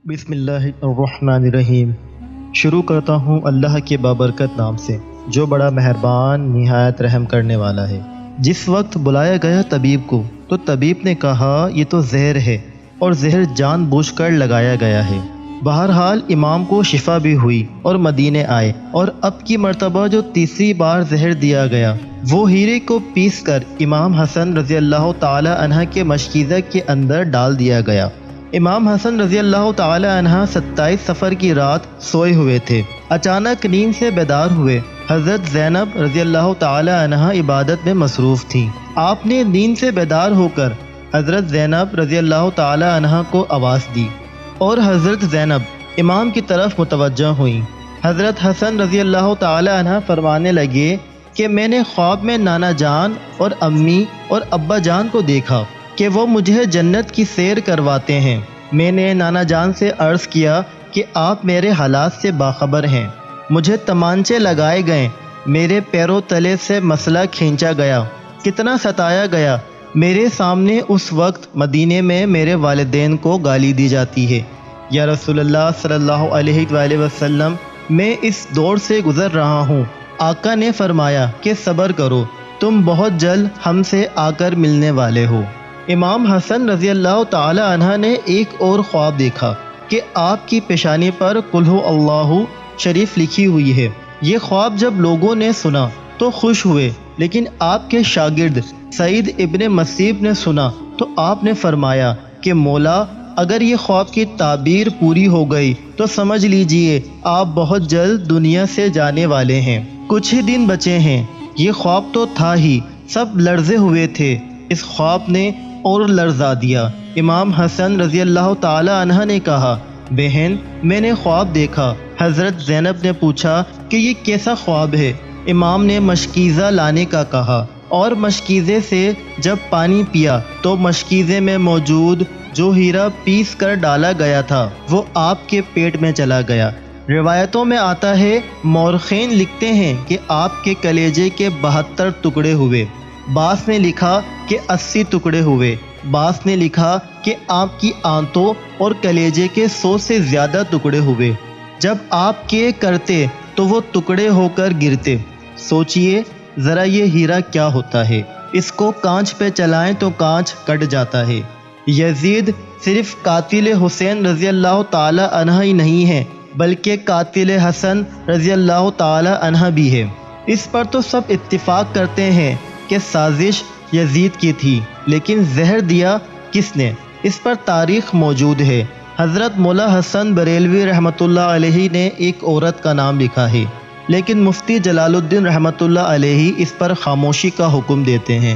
بسم اللہ الرحمن الرحیم۔ شروع کرتا ہوں اللہ کے بابرکت نام سے جو بڑا مہربان نہایت رحم کرنے والا ہے۔ جس وقت بلایا گیا طبیب کو تو طبیب نے کہا یہ تو زہر ہے اور زہر جان بوجھ کر لگایا گیا ہے۔ بہرحال امام کو شفا بھی ہوئی اور مدینے آئے، اور اب کی مرتبہ جو تیسری بار زہر دیا گیا وہ ہیرے کو پیس کر امام حسن رضی اللہ تعالی عنہ کے مشکیزہ کے اندر ڈال دیا گیا۔ امام حسن رضی اللہ تعالی عنہ 27 صفر کی رات سوئے ہوئے تھے۔ اچانک نیند سے بیدار ہوئے۔ حضرت زینب رضی اللہ تعالی عنہ عبادت میں مصروف تھیں۔ آپ نے نیند سے بیدار ہو کر حضرت زینب رضی اللہ تعالی عنہ کو آواز دی اور حضرت زینب امام کی طرف متوجہ ہوئیں۔ حضرت حسن رضی اللہ تعالی عنہ فرمانے لگے کہ میں نے خواب میں نانا جان اور امی اور ابا جان کو دیکھا کہ وہ مجھے جنت کی سیر کرواتے ہیں۔ میں نے نانا جان سے عرض کیا کہ آپ میرے حالات سے باخبر ہیں۔ مجھے تمانچے لگائے گئے، میرے پیروں تلے سے مسئلہ کھینچا گیا، کتنا ستایا گیا۔ میرے سامنے اس وقت مدینے میں میرے والدین کو گالی دی جاتی ہے۔ یا رسول اللہ صلی اللہ علیہ وآلہ وسلم، میں اس دور سے گزر رہا ہوں۔ آقا نے فرمایا کہ صبر کرو، تم بہت جلد ہم سے آ کر ملنے والے ہو۔ امام حسن رضی اللہ تعالی عنہ نے ایک اور خواب دیکھا کہ آپ کی پیشانی پر قل ہو اللہ شریف لکھی ہوئی ہے۔ یہ خواب جب لوگوں نے سنا تو خوش ہوئے، لیکن آپ کے شاگرد سعید ابن مسیب نے سنا تو آپ نے فرمایا کہ مولا، اگر یہ خواب کی تعبیر پوری ہو گئی تو سمجھ لیجئے آپ بہت جلد دنیا سے جانے والے ہیں، کچھ ہی دن بچے ہیں۔ یہ خواب تو تھا ہی، سب لرزے ہوئے تھے۔ اس خواب نے اور لرزا دیا۔ امام حسن رضی اللہ تعالی عنہ نے کہا، بہن میں نے خواب دیکھا۔ حضرت زینب نے پوچھا کہ یہ کیسا خواب ہے؟ امام نے مشکیزہ لانے کا کہا، اور مشکیزے سے جب پانی پیا تو مشکیزے میں موجود جو ہیرا پیس کر ڈالا گیا تھا وہ آپ کے پیٹ میں چلا گیا۔ روایتوں میں آتا ہے، مورخین لکھتے ہیں کہ آپ کے کلیجے کے 72 ٹکڑے ہوئے، بعض نے لکھا کہ 80 ٹکڑے ہوئے، بعض نے لکھا کہ آپ کی آنتوں اور کلیجے کے 100 سے زیادہ ٹکڑے ہوئے۔ جب آپ کے کرتے تو وہ ٹکڑے ہو کر گرتے۔ سوچئے ذرا یہ ہیرا کیا ہوتا ہے، اس کو کانچ پہ چلائیں تو کانچ کٹ جاتا ہے۔ یزید صرف قاتل حسین رضی اللہ تعالی عنہ ہی نہیں ہے بلکہ قاتل حسن رضی اللہ تعالی عنہ بھی ہے۔ اس پر تو سب اتفاق کرتے ہیں کہ سازش یزید کی تھی، لیکن زہر دیا کس نے؟ اس پر تاریخ موجود ہے۔ حضرت مولا حسن بریلوی رحمۃ اللہ علیہ نے ایک عورت کا نام لکھا ہے، لیکن مفتی جلال الدین رحمۃ اللہ علیہ اس پر خاموشی کا حکم دیتے ہیں۔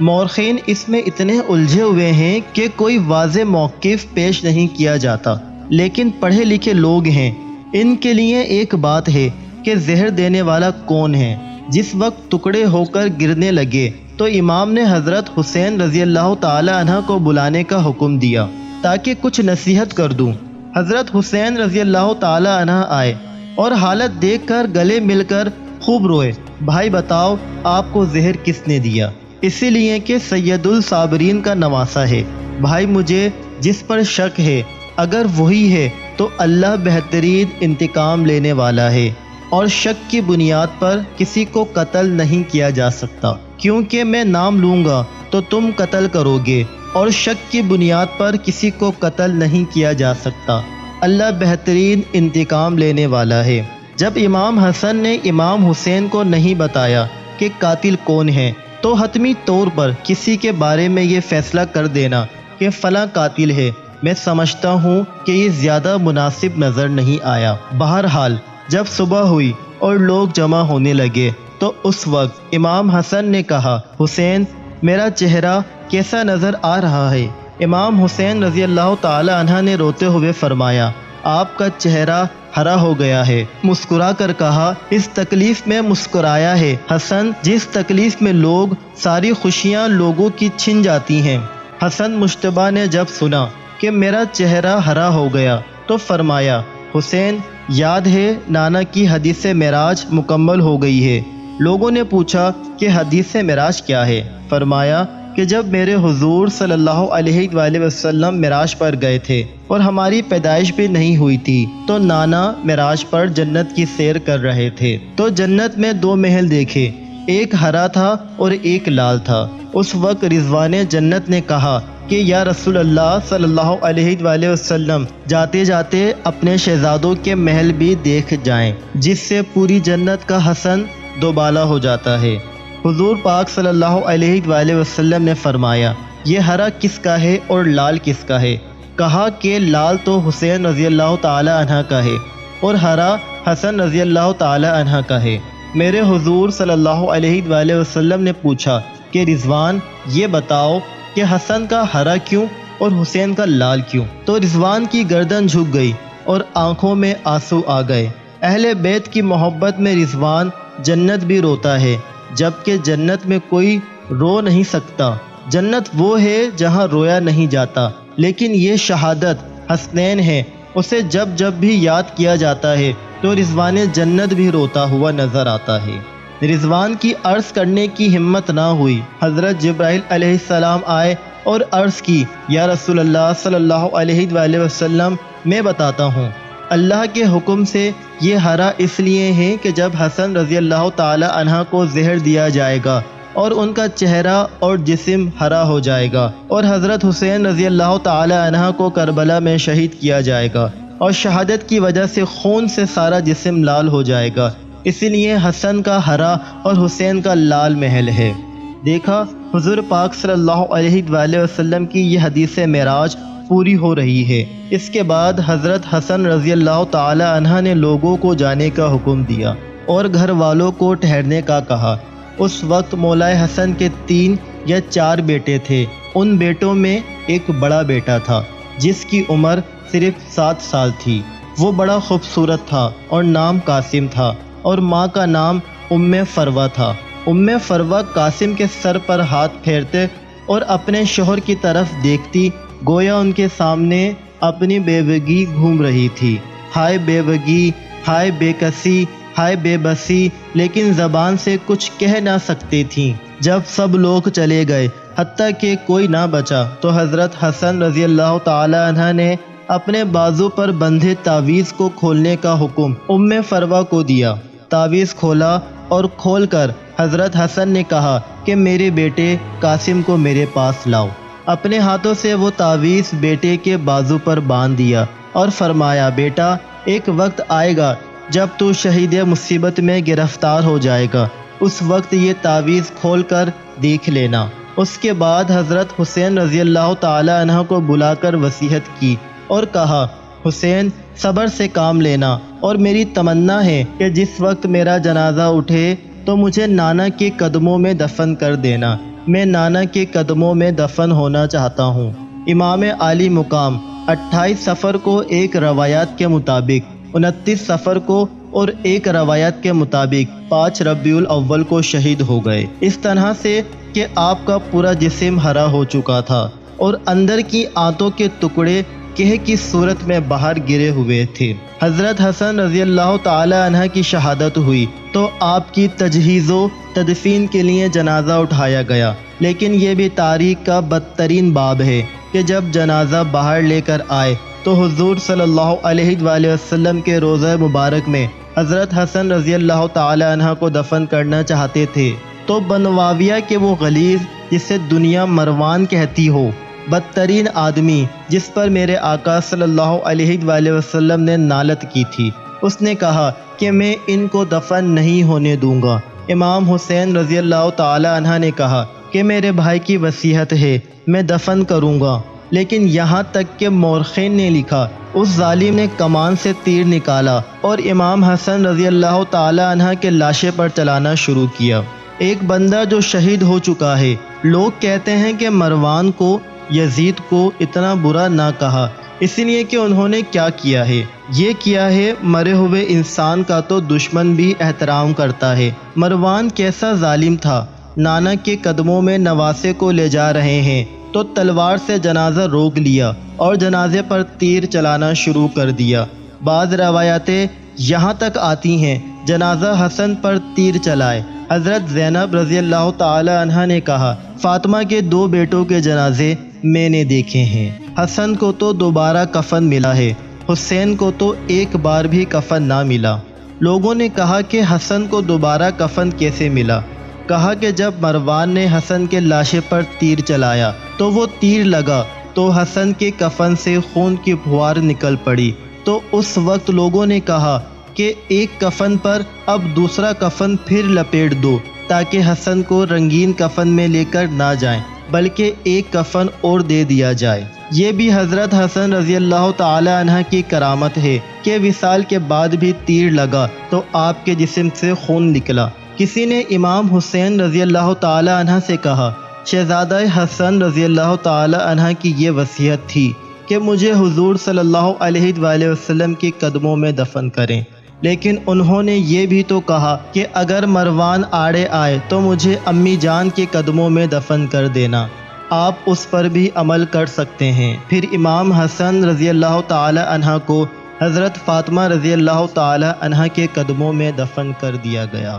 مورخین اس میں اتنے الجھے ہوئے ہیں کہ کوئی واضح موقف پیش نہیں کیا جاتا، لیکن پڑھے لکھے لوگ ہیں، ان کے لیے ایک بات ہے کہ زہر دینے والا کون ہے۔ جس وقت ٹکڑے ہو کر گرنے لگے تو امام نے حضرت حسین رضی اللہ تعالی عنہ کو بلانے کا حکم دیا تاکہ کچھ نصیحت کر دوں۔ حضرت حسین رضی اللہ تعالی عنہ آئے اور حالت دیکھ کر گلے مل کر خوب روئے۔ بھائی بتاؤ آپ کو زہر کس نے دیا؟ اسی لیے کہ سید الصابرین کا نواسہ ہے۔ بھائی مجھے جس پر شک ہے اگر وہی ہے تو اللہ بہترین انتقام لینے والا ہے، اور شک کی بنیاد پر کسی کو قتل نہیں کیا جا سکتا، کیونکہ میں نام لوں گا تو تم قتل کرو گے، اور شک کی بنیاد پر کسی کو قتل نہیں کیا جا سکتا۔ اللہ بہترین انتقام لینے والا ہے۔ جب امام حسن نے امام حسین کو نہیں بتایا کہ قاتل کون ہے تو حتمی طور پر کسی کے بارے میں یہ فیصلہ کر دینا کہ فلاں قاتل ہے، میں سمجھتا ہوں کہ یہ زیادہ مناسب نظر نہیں آیا۔ بہرحال جب صبح ہوئی اور لوگ جمع ہونے لگے تو اس وقت امام حسن نے کہا، حسین میرا چہرہ کیسا نظر آ رہا ہے؟ امام حسین رضی اللہ تعالی عنہ نے روتے ہوئے فرمایا، آپ کا چہرہ ہرا ہو گیا ہے۔ مسکرا کر کہا، اس تکلیف میں مسکرایا ہے حسن جس تکلیف میں لوگ ساری خوشیاں لوگوں کی چھن جاتی ہیں۔ حسن مشتبہ نے جب سنا کہ میرا چہرہ ہرا ہو گیا تو فرمایا، حسین یاد ہے نانا کی حدیث معراج مکمل ہو گئی ہے۔ لوگوں نے پوچھا کہ حدیث معراج کیا ہے؟ فرمایا کہ جب میرے حضور صلی اللہ علیہ وآلہ وسلم معراج پر گئے تھے اور ہماری پیدائش بھی نہیں ہوئی تھی تو نانا معراج پر جنت کی سیر کر رہے تھے، تو جنت میں 2 محل دیکھے، ایک ہرا تھا اور ایک لال تھا۔ اس وقت رضوان جنت نے کہا کہ یا رسول اللہ صلی اللہ علیہ وآلہ وسلم، جاتے جاتے اپنے شہزادوں کے محل بھی دیکھ جائیں، جس سے پوری جنت کا حسن دوبالا ہو جاتا ہے۔ حضور پاک صلی اللہ علیہ وآلہ وسلم نے فرمایا، یہ ہرا کس کا ہے اور لال کس کا ہے؟ کہا کہ لال تو حسین رضی اللہ تعالی عنہ کا ہے اور ہرا حسن رضی اللہ تعالی عنہ کا ہے۔ میرے حضور صلی اللہ علیہ وآلہ وسلم نے پوچھا کہ رضوان، یہ بتاؤ کہ حسن کا ہرا کیوں اور حسین کا لال کیوں؟ تو رضوان کی گردن جھک گئی اور آنکھوں میں آنسو آ گئے۔ اہل بیت کی محبت میں رضوان جنت بھی روتا ہے، جبکہ جنت میں کوئی رو نہیں سکتا۔ جنت وہ ہے جہاں رویا نہیں جاتا، لیکن یہ شہادت حسنین ہے، اسے جب جب بھی یاد کیا جاتا ہے تو رضوان جنت بھی روتا ہوا نظر آتا ہے۔ رضوان کی عرض کرنے کی ہمت نہ ہوئی۔ حضرت جبرائیل علیہ السلام آئے اور عرض کی، یا رسول اللہ صلی اللہ علیہ وآلہ وسلم، میں بتاتا ہوں، اللہ کے حکم سے یہ ہرا اس لیے ہے کہ جب حسن رضی اللہ تعالی عنہ کو زہر دیا جائے گا اور ان کا چہرہ اور جسم ہرا ہو جائے گا، اور حضرت حسین رضی اللہ تعالی عنہ کو کربلا میں شہید کیا جائے گا اور شہادت کی وجہ سے خون سے سارا جسم لال ہو جائے گا، اسی لیے حسن کا ہرا اور حسین کا لال محل ہے۔ دیکھا، حضور پاک صلی اللہ علیہ وآلہ وسلم کی یہ حدیث معراج پوری ہو رہی ہے۔ اس کے بعد حضرت حسن رضی اللہ تعالی عنہ نے لوگوں کو جانے کا حکم دیا اور گھر والوں کو ٹھہرنے کا کہا۔ اس وقت مولا حسن کے 3 یا 4 بیٹے تھے۔ ان بیٹوں میں ایک بڑا بیٹا تھا جس کی عمر صرف 7 سال تھی۔ وہ بڑا خوبصورت تھا اور نام قاسم تھا، اور ماں کا نام ام فروہ تھا۔ ام فروہ قاسم کے سر پر ہاتھ پھیرتے اور اپنے شوہر کی طرف دیکھتی، گویا ان کے سامنے اپنی بیوگی گھوم رہی تھی۔ ہائے بیوگی، ہائے بے کسی، ہائے بے بسی، لیکن زبان سے کچھ کہہ نہ سکتی تھیں۔ جب سب لوگ چلے گئے، حتیٰ کہ کوئی نہ بچا، تو حضرت حسن رضی اللہ تعالی عنہ نے اپنے بازو پر بندھے تعویذ کو کھولنے کا حکم ام فروہ کو دیا۔ تعویذ کھولا اور کھول کر حضرت حسن نے کہا کہ میرے بیٹے قاسم کو میرے پاس لاؤ۔ اپنے ہاتھوں سے وہ تعویذ بیٹے کے بازو پر باندھ دیا اور فرمایا، بیٹا، ایک وقت آئے گا جب تو شہید مصیبت میں گرفتار ہو جائے گا، اس وقت یہ تعویذ کھول کر دیکھ لینا۔ اس کے بعد حضرت حسین رضی اللہ تعالی عنہ کو بلا کر وصیت کی اور کہا، حسین، صبر سے کام لینا، اور میری تمنا ہے کہ جس وقت میرا جنازہ اٹھے تو مجھے نانا کے قدموں میں دفن کر دینا۔ میں نانا کے قدموں میں دفن ہونا چاہتا ہوں۔ امام عالی مقام 28 صفر کو ایک روایات کے مطابق، 29 صفر کو اور ایک روایت کے مطابق 5 ربیع الاول کو شہید ہو گئے، اس طرح سے کہ آپ کا پورا جسم ہرا ہو چکا تھا اور اندر کی آنتوں کے ٹکڑے کہہ کی صورت میں باہر گرے ہوئے تھے۔ حضرت حسن رضی اللہ تعالی عنہ کی شہادت ہوئی تو آپ کی تجہیز و تدفین کے لیے جنازہ اٹھایا گیا، لیکن یہ بھی تاریخ کا بدترین باب ہے کہ جب جنازہ باہر لے کر آئے تو حضور صلی اللہ علیہ وآلہ وسلم کے روضہ مبارک میں حضرت حسن رضی اللہ تعالی عنہ کو دفن کرنا چاہتے تھے، تو بنواویہ کے وہ غلیظ، جسے دنیا مروان کہتی ہو، بدترین آدمی، جس پر میرے آقا صلی اللہ علیہ وآلہ وسلم نے نالت کی تھی، اس نے کہا کہ میں ان کو دفن نہیں ہونے دوں گا۔ امام حسین رضی اللہ تعالی عنہ نے کہا کہ میرے بھائی کی وصیت ہے، میں دفن کروں گا، لیکن یہاں تک کہ مورخین نے لکھا، اس ظالم نے کمان سے تیر نکالا اور امام حسن رضی اللہ تعالی عنہ کے لاشے پر چلانا شروع کیا۔ ایک بندہ جو شہید ہو چکا ہے، لوگ کہتے ہیں کہ مروان کو، یزید کو اتنا برا نہ کہا، اس لیے کہ انہوں نے کیا کیا ہے؟ یہ کیا ہے، مرے ہوئے انسان کا تو دشمن بھی احترام کرتا ہے۔ مروان کیسا ظالم تھا، نانا کے قدموں میں نواسے کو لے جا رہے ہیں تو تلوار سے جنازہ روک لیا اور جنازے پر تیر چلانا شروع کر دیا۔ بعض روایتیں یہاں تک آتی ہیں، جنازہ حسن پر تیر چلائے۔ حضرت زینب رضی اللہ تعالی عنہ نے کہا، فاطمہ کے 2 بیٹوں کے جنازے میں نے دیکھے ہیں۔ حسن کو تو دوبارہ کفن ملا ہے، حسین کو تو ایک بار بھی کفن نہ ملا۔ لوگوں نے کہا کہ حسن کو دوبارہ کفن کیسے ملا؟ کہا کہ جب مروان نے حسن کے لاشے پر تیر چلایا تو وہ تیر لگا تو حسن کے کفن سے خون کی پھوار نکل پڑی، تو اس وقت لوگوں نے کہا کہ ایک کفن پر اب دوسرا کفن پھر لپیٹ دو تاکہ حسن کو رنگین کفن میں لے کر نہ جائیں، بلکہ ایک کفن اور دے دیا جائے۔ یہ بھی حضرت حسن رضی اللہ تعالی عنہ کی کرامت ہے کہ وصال کے بعد بھی تیر لگا تو آپ کے جسم سے خون نکلا۔ کسی نے امام حسین رضی اللہ تعالی عنہ سے کہا، شہزادہ حسن رضی اللہ تعالی عنہ کی یہ وصیت تھی کہ مجھے حضور صلی اللہ علیہ وآلہ وسلم کے قدموں میں دفن کریں، لیکن انہوں نے یہ بھی تو کہا کہ اگر مروان آڑے آئے تو مجھے امی جان کے قدموں میں دفن کر دینا، آپ اس پر بھی عمل کر سکتے ہیں۔ پھر امام حسن رضی اللہ تعالی عنہ کو حضرت فاطمہ رضی اللہ تعالی عنہ کے قدموں میں دفن کر دیا گیا۔